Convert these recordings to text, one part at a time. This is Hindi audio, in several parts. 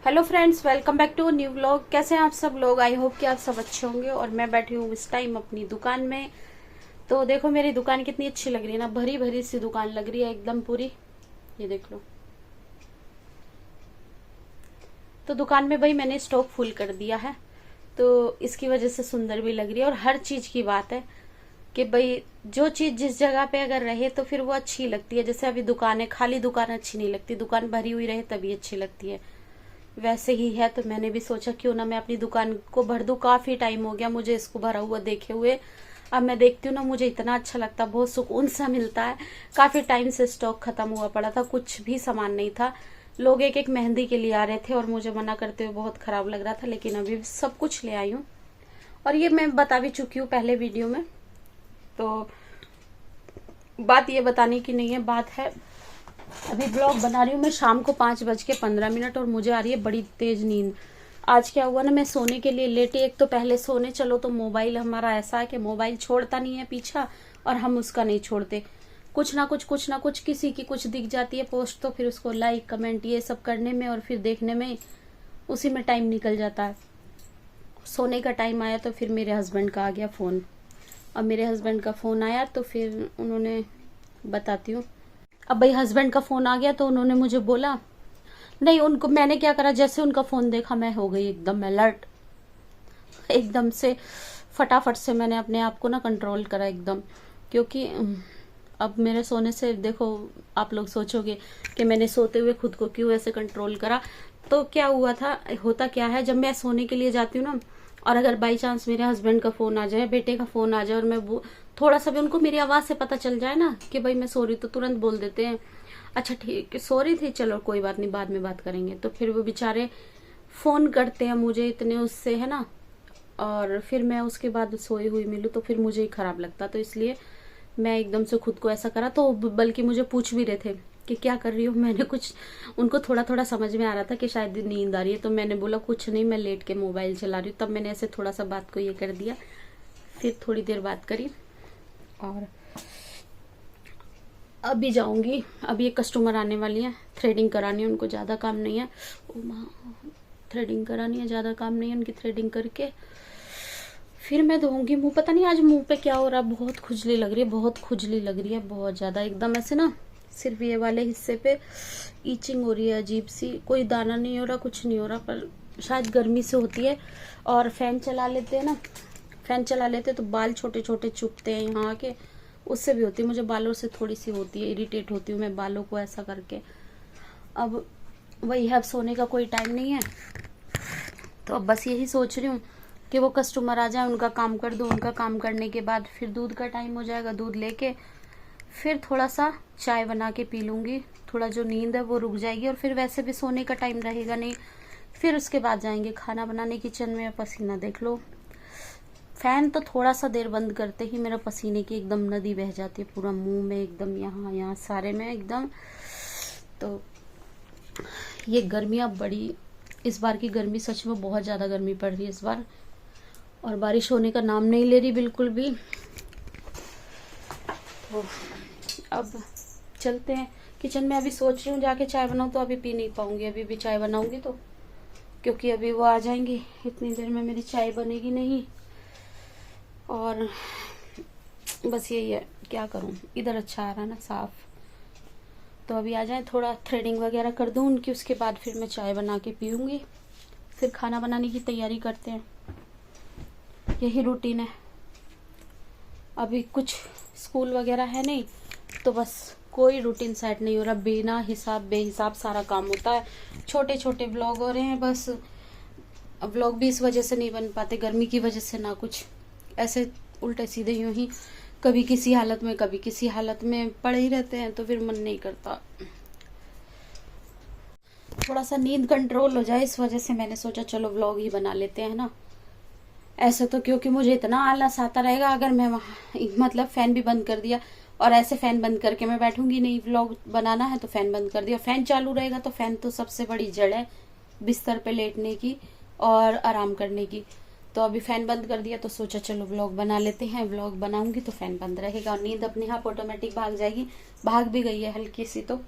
Hello friends, welcome back to new vlog. कैसे हैं आप सब लोग? आई होप कि आप सब अच्छे होंगे। और मैं बैठी हूँ इस टाइम अपनी दुकान में। तो देखो मेरी दुकान कितनी अच्छी लग रही है ना, भरी भरी सी दुकान लग रही है एकदम पूरी। ये देख लो। तो दुकान में भाई मैंने स्टॉक फुल कर दिया है, तो इसकी वजह से सुंदर भी लग रही है। और हर चीज की बात है कि भाई जो चीज जिस जगह पे अगर रहे तो फिर वो अच्छी लगती है। जैसे अभी दुकान है, खाली दुकान अच्छी नहीं लगती, दुकान भरी हुई रहे तभी अच्छी लगती है। वैसे ही है, तो मैंने भी सोचा क्यों ना मैं अपनी दुकान को भर दूं। काफी टाइम हो गया मुझे इसको भरा हुआ देखे हुए। अब मैं देखती हूँ ना, मुझे इतना अच्छा लगता, बहुत सुकून सा मिलता है। काफी टाइम से स्टॉक खत्म हुआ पड़ा था, कुछ भी सामान नहीं था। लोग एक एक मेहंदी के लिए आ रहे थे और मुझे मना करते हुए बहुत खराब लग रहा था, लेकिन अभी सब कुछ ले आई हूँ। और ये मैं बता भी चुकी हूँ पहले वीडियो में। तो बात ये बताने की नहीं है, बात है अभी ब्लॉग बना रही हूँ मैं शाम को 5:15 और मुझे आ रही है बड़ी तेज नींद। आज क्या हुआ ना, मैं सोने के लिए लेटी। एक तो पहले सोने चलो तो मोबाइल हमारा ऐसा है कि मोबाइल छोड़ता नहीं है पीछा, और हम उसका नहीं छोड़ते। कुछ ना कुछ किसी की कुछ दिख जाती है पोस्ट, तो फिर उसको लाइक कमेंट ये सब करने में और फिर देखने में उसी में टाइम निकल जाता है। सोने का टाइम आया तो फिर मेरे हस्बैंड का आ गया फोन। अब मेरे हस्बैंड का फोन आया तो फिर उन्होंने, बताती हूँ। अब भाई हस्बैंड का फोन आ गया तो उन्होंने मुझे बोला, नहीं उनको, मैंने क्या करा, जैसे उनका फोन देखा मैं हो गई एकदम अलर्ट। एकदम से फटाफट से मैंने अपने आप को ना कंट्रोल करा एकदम। क्योंकि अब मेरे सोने से देखो, आप लोग सोचोगे कि मैंने सोते हुए खुद को क्यों ऐसे कंट्रोल करा। तो क्या हुआ था, होता क्या है, जब मैं सोने के लिए जाती हूँ ना, और अगर बाई चांस मेरे हस्बैंड का फोन आ जाए, बेटे का फोन आ जाए, और मैं वो थोड़ा सा भी उनको मेरी आवाज से पता चल जाए ना कि भाई मैं सो रही, तो तुरंत बोल देते हैं, अच्छा ठीक है सो रही थी, चलो कोई बात नहीं बाद में बात करेंगे। तो फिर वो बेचारे फोन करते हैं मुझे इतने उससे, है ना। और फिर मैं उसके बाद सोई हुई मिलूँ तो फिर मुझे ही खराब लगता। तो इसलिए मैं एकदम से खुद को ऐसा करा। तो बल्कि मुझे पूछ भी रहे थे कि क्या कर रही हो। मैंने कुछ, उनको थोड़ा थोड़ा समझ में आ रहा था कि शायद नींद आ रही है, तो मैंने बोला कुछ नहीं, मैं लेट के मोबाइल चला रही हूँ। तब मैंने ऐसे थोड़ा सा बात को ये कर दिया। फिर थोड़ी देर बात करी और अभी जाऊंगी। अभी एक कस्टमर आने वाली है, थ्रेडिंग करानी है उनको, ज़्यादा काम नहीं है। ओ माँ, थ्रेडिंग करानी है, ज़्यादा काम नहीं है उनकी। थ्रेडिंग करके फिर मैं धोऊंगी मुंह। पता नहीं आज मुंह पे क्या हो रहा है, बहुत खुजली लग रही है, बहुत खुजली लग रही है, बहुत ज़्यादा एकदम ऐसे ना। सिर्फ ये वाले हिस्से पे ईचिंग हो रही है अजीब सी। कोई दाना नहीं हो रहा, कुछ नहीं हो रहा, पर शायद गर्मी से होती है। और फैन चला लेते हैं ना, फैन चला लेते तो बाल छोटे छोटे चुभते हैं यहाँ के, उससे भी होती है। मुझे बालों से थोड़ी सी होती है, इरिटेट होती हूँ मैं बालों को ऐसा करके। अब वही है, अब सोने का कोई टाइम नहीं है, तो अब बस यही सोच रही हूँ कि वो कस्टमर आ जाए, उनका काम कर दूँ। उनका काम करने के बाद फिर दूध का टाइम हो जाएगा, दूध लेके फिर थोड़ा सा चाय बना के पी लूँगी। थोड़ा जो नींद है वो रुक जाएगी, और फिर वैसे भी सोने का टाइम रहेगा नहीं। फिर उसके बाद जाएंगे खाना बनाने किचन में। पसीना देख लो, फैन तो थोड़ा सा देर बंद करते ही मेरा पसीने की एकदम नदी बह जाती है पूरा मुंह में, एकदम यहाँ यहाँ सारे में एकदम। तो ये गर्मियाँ बड़ी, इस बार की गर्मी सच में बहुत ज़्यादा गर्मी पड़ रही है इस बार, और बारिश होने का नाम नहीं ले रही बिल्कुल भी। तो अब चलते हैं किचन में। अभी सोच रही हूँ जाके चाय बनाऊँ, तो अभी पी नहीं पाऊंगी। अभी भी चाय बनाऊंगी तो, क्योंकि अभी वो आ जाएंगे, इतनी देर में मेरी चाय बनेगी नहीं। और बस यही है, क्या करूँ, इधर अच्छा आ रहा है ना साफ। तो अभी आ जाए, थोड़ा थ्रेडिंग वगैरह कर दूँ उनकी, उसके बाद फिर मैं चाय बना के पीऊँगी। फिर खाना बनाने की तैयारी करते हैं, यही रूटीन है। अभी कुछ स्कूल वगैरह है नहीं, तो बस कोई रूटीन सेट नहीं हो रहा, बिना हिसाब बेहिसाब सारा काम होता है। छोटे छोटे व्लॉग हो रहे हैं बस। व्लॉग भी इस वजह से नहीं बन पाते, गर्मी की वजह से ना कुछ, ऐसे उल्टे सीधे यूं ही कभी किसी हालत में कभी किसी हालत में पड़े ही रहते हैं, तो फिर मन नहीं करता। थोड़ा सा नींद कंट्रोल हो जाए, इस वजह से मैंने सोचा चलो व्लॉग ही बना लेते हैं ना। ऐसे तो क्योंकि मुझे इतना आलस आता रहेगा अगर मैं वहाँ मतलब फैन भी बंद कर दिया, और ऐसे फैन बंद करके मैं बैठूंगी नहीं। व्लॉग बनाना है तो फैन बंद कर दिया, फैन चालू रहेगा तो फैन तो सबसे बड़ी जड़ है बिस्तर पे लेटने की और आराम करने की। तो अभी फैन बंद कर दिया, तो सोचा चलो व्लॉग बना लेते हैं। व्लॉग बनाऊंगी तो फैन बंद रहेगा और नींद अपने आप ऑटोमेटिक भाग जाएगी। भाग भी गई है हल्की सी। तो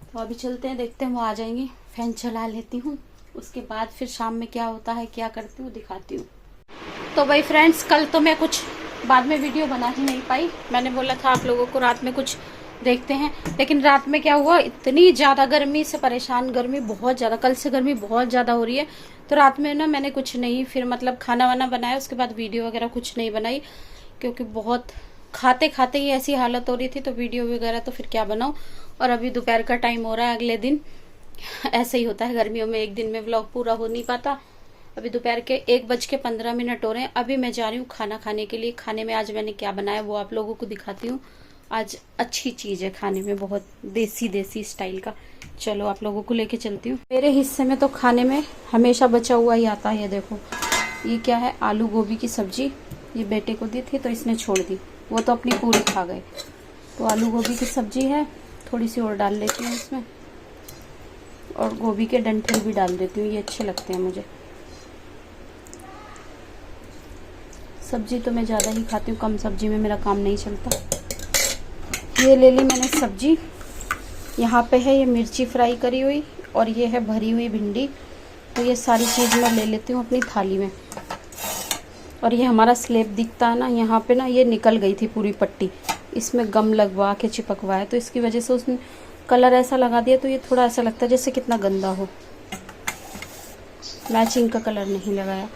तो अभी चलते हैं, देखते हैं वो आ जाएंगे। फैन चला लेती हूँ, उसके बाद फिर शाम में क्या होता है, क्या करती हूँ, दिखाती हूँ। तो भाई फ्रेंड्स, कल तो मैं कुछ बाद में वीडियो बना ही नहीं पाई। मैंने बोला था आप लोगों को रात में कुछ देखते हैं, लेकिन रात में क्या हुआ, इतनी ज़्यादा गर्मी से परेशान, गर्मी बहुत ज़्यादा, कल से गर्मी बहुत ज़्यादा हो रही है। तो रात में ना मैंने कुछ नहीं, फिर मतलब खाना वाना बनाया, उसके बाद वीडियो वगैरह कुछ नहीं बनाई, क्योंकि बहुत खाते खाते ही ऐसी हालत हो रही थी, तो वीडियो वगैरह तो फिर क्या बनाऊँ। और अभी दोपहर का टाइम हो रहा है, अगले दिन ऐसे ही होता है गर्मियों में, एक दिन में व्लॉग पूरा हो नहीं पाता। अभी दोपहर के 1:15 हो रहे हैं। अभी मैं जा रही हूँ खाना खाने के लिए। खाने में आज मैंने क्या बनाया वो आप लोगों को दिखाती हूँ। आज अच्छी चीज है खाने में, बहुत देसी देसी स्टाइल का। चलो आप लोगों को लेके चलती हूँ। मेरे हिस्से में तो खाने में हमेशा बचा हुआ ही आता है। ये देखो, ये क्या है, आलू गोभी की सब्जी। ये बेटे को दी थी तो इसने छोड़ दी, वो तो अपनी पूरी खा गए। तो आलू गोभी की सब्जी है, थोड़ी सी और डाल लेती हूँ इसमें, और गोभी के डंठल भी डाल देती हूँ, ये अच्छे लगते हैं मुझे। सब्जी तो मैं ज़्यादा ही खाती हूँ, कम सब्जी में मेरा काम नहीं चलता। ये ले ली मैंने सब्जी। यहाँ पे है ये मिर्ची फ्राई करी हुई, और ये है भरी हुई भिंडी। तो ये सारी चीज़ मैं ले लेती हूँ अपनी थाली में। और ये हमारा स्लेब दिखता है ना, यहाँ पे ना ये निकल गई थी पूरी पट्टी, इसमें गम लगवा के चिपकवाया, तो इसकी वजह से उसने कलर ऐसा लगा दिया, तो ये थोड़ा ऐसा लगता है जैसे कितना गंदा हो, मैचिंग का कलर नहीं लगाया।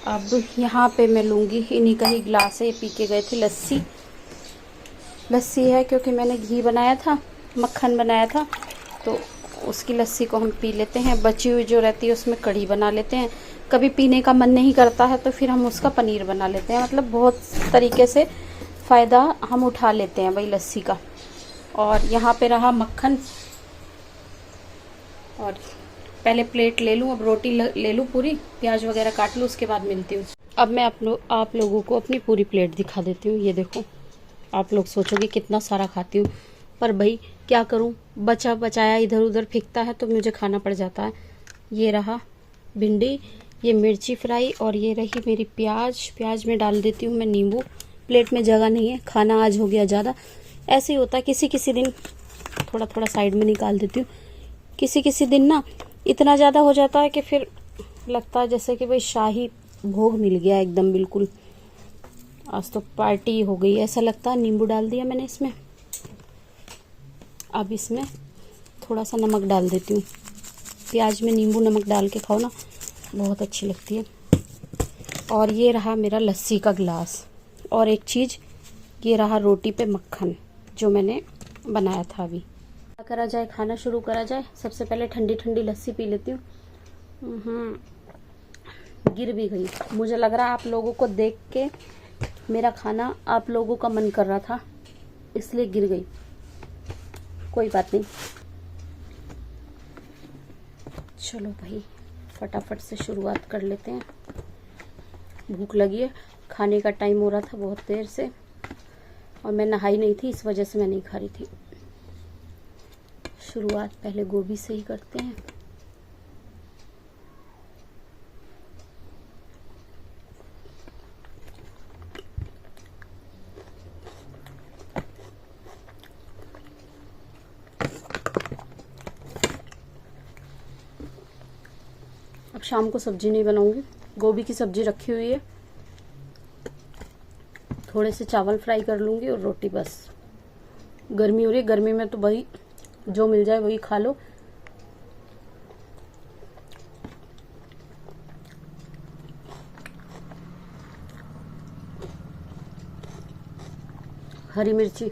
अब यहाँ पे मैं लूँगी, इन्हीं का ही ग्लास है, ये पी के गए थे लस्सी। लस्सी है क्योंकि मैंने घी बनाया था, मक्खन बनाया था, तो उसकी लस्सी को हम पी लेते हैं। बची हुई जो रहती है उसमें कढ़ी बना लेते हैं। कभी पीने का मन नहीं करता है तो फिर हम उसका पनीर बना लेते हैं। मतलब बहुत तरीके से फ़ायदा हम उठा लेते हैं भाई लस्सी का। और यहाँ पे रहा मक्खन, और पहले प्लेट ले लूँ, अब रोटी ले लूँ पूरी, प्याज वगैरह काट लूँ, उसके बाद मिलती हूँ। अब मैं आप लोगों को अपनी पूरी प्लेट दिखा देती हूँ। ये देखो, आप लोग सोचोगे कितना सारा खाती हूँ, पर भाई क्या करूँ, बचा बचाया इधर उधर फेंकता है तो मुझे खाना पड़ जाता है। ये रहा भिंडी, ये मिर्ची फ्राई, और ये रही मेरी प्याज में डाल देती हूँ मैं नींबू। प्लेट में जगह नहीं है, खाना आज हो गया ज़्यादा, ऐसे ही होता है। किसी दिन थोड़ा थोड़ा साइड में निकाल देती हूँ, किसी दिन ना इतना ज़्यादा हो जाता है कि फिर लगता है जैसे कि भाई शाही भोग मिल गया एकदम बिल्कुल, आज तो पार्टी हो गई ऐसा लगता है। नींबू डाल दिया मैंने इसमें। अब इसमें थोड़ा सा नमक डाल देती हूँ। प्याज में नींबू नमक डाल के खाओ ना, बहुत अच्छी लगती है। और ये रहा मेरा लस्सी का ग्लास, और एक चीज़, ये रहा रोटी पे मक्खन जो मैंने बनाया था। अभी करा जाए, खाना शुरू करा जाए। सबसे पहले ठंडी ठंडी लस्सी पी लेती हूँ। गिर भी गई, मुझे लग रहा है आप लोगों को देख के मेरा खाना आप लोगों का मन कर रहा था, इसलिए गिर गई। कोई बात नहीं, चलो भाई फटाफट से शुरुआत कर लेते हैं। भूख लगी है, खाने का टाइम हो रहा था बहुत देर से, और मैं नहाई नहीं थी, इस वजह से मैं नहीं खा रही थी। शुरुआत पहले गोभी से ही करते हैं। अब शाम को सब्जी नहीं बनाऊंगी, गोभी की सब्जी रखी हुई है, थोड़े से चावल फ्राई कर लूंगी और रोटी बस। गर्मी हो रही है, गर्मी में तो भाई जो मिल जाए वही खा लो। हरी मिर्ची,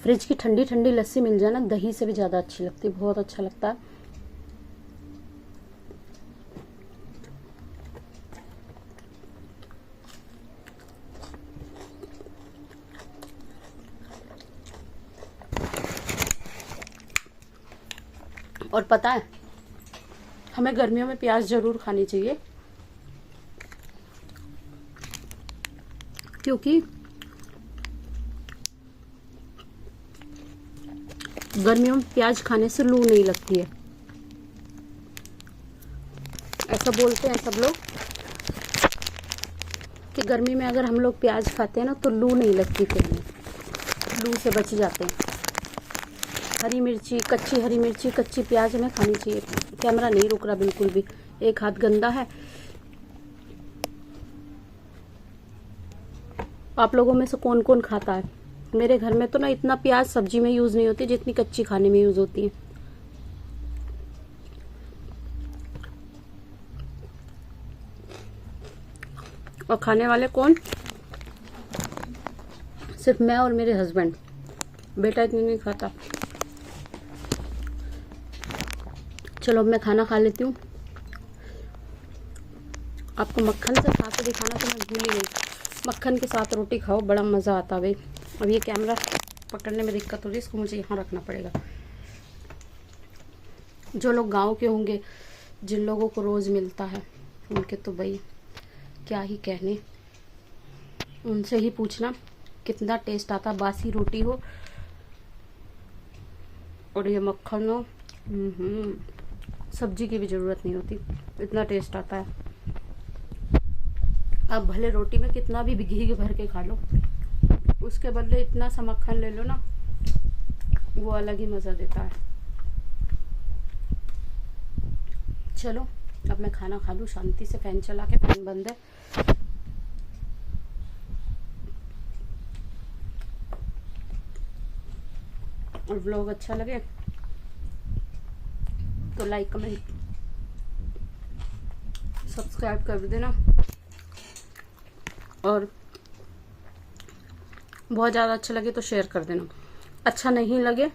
फ्रिज की ठंडी ठंडी लस्सी मिल जाए ना, दही से भी ज़्यादा अच्छी लगती है, बहुत अच्छा लगता है। और पता है, हमें गर्मियों में प्याज जरूर खानी चाहिए, क्योंकि गर्मियों में प्याज खाने से लू नहीं लगती है, ऐसा बोलते हैं सब लोग कि गर्मी में अगर हम लोग प्याज खाते हैं ना तो लू नहीं लगती, फिर हमें लू से बच जाते हैं। हरी मिर्ची, कच्ची हरी मिर्ची, कच्ची प्याज हमें खानी चाहिए। कैमरा नहीं रुक रहा बिल्कुल भी, एक हाथ गंदा है। आप लोगों में से कौन कौन खाता है? मेरे घर में तो ना इतना प्याज सब्जी में यूज नहीं होती जितनी कच्ची खाने में यूज होती है। और खाने वाले कौन? सिर्फ मैं और मेरे हस्बैंड। बेटा इतनी नहीं खाता। चलो अब मैं खाना खा लेती हूँ। आपको मक्खन से खा के दिखाना तो मैं भूल ही गई। मक्खन के साथ रोटी खाओ, बड़ा मज़ा आता है भाई। अब ये कैमरा पकड़ने में दिक्कत हो रही है, इसको मुझे यहाँ रखना पड़ेगा। जो लोग गांव के होंगे, जिन लोगों को रोज़ मिलता है, उनके तो भाई क्या ही कहने, उनसे ही पूछना कितना टेस्ट आता। बासी रोटी हो और ये मक्खन हो, सब्जी की भी ज़रूरत नहीं होती, इतना टेस्ट आता है। आप भले रोटी में कितना भी घी भर के खा लो, उसके बदले इतना सा मक्खन ले लो ना, वो अलग ही मज़ा देता है। चलो अब मैं खाना खा लूँ शांति से, फैन चला के, फैन बंद है। और व्लॉग अच्छा लगे तो लाइक, कमेंट, सब्सक्राइब कर देना। और बहुत ज़्यादा अच्छा लगे तो शेयर कर देना। अच्छा नहीं लगे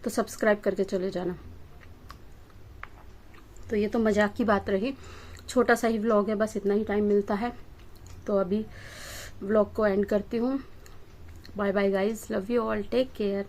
तो सब्सक्राइब करके चले जाना। तो ये तो मजाक की बात रही, छोटा सा ही व्लॉग है, बस इतना ही टाइम मिलता है। तो अभी व्लॉग को एंड करती हूँ। Bye bye guys, love you all, take care.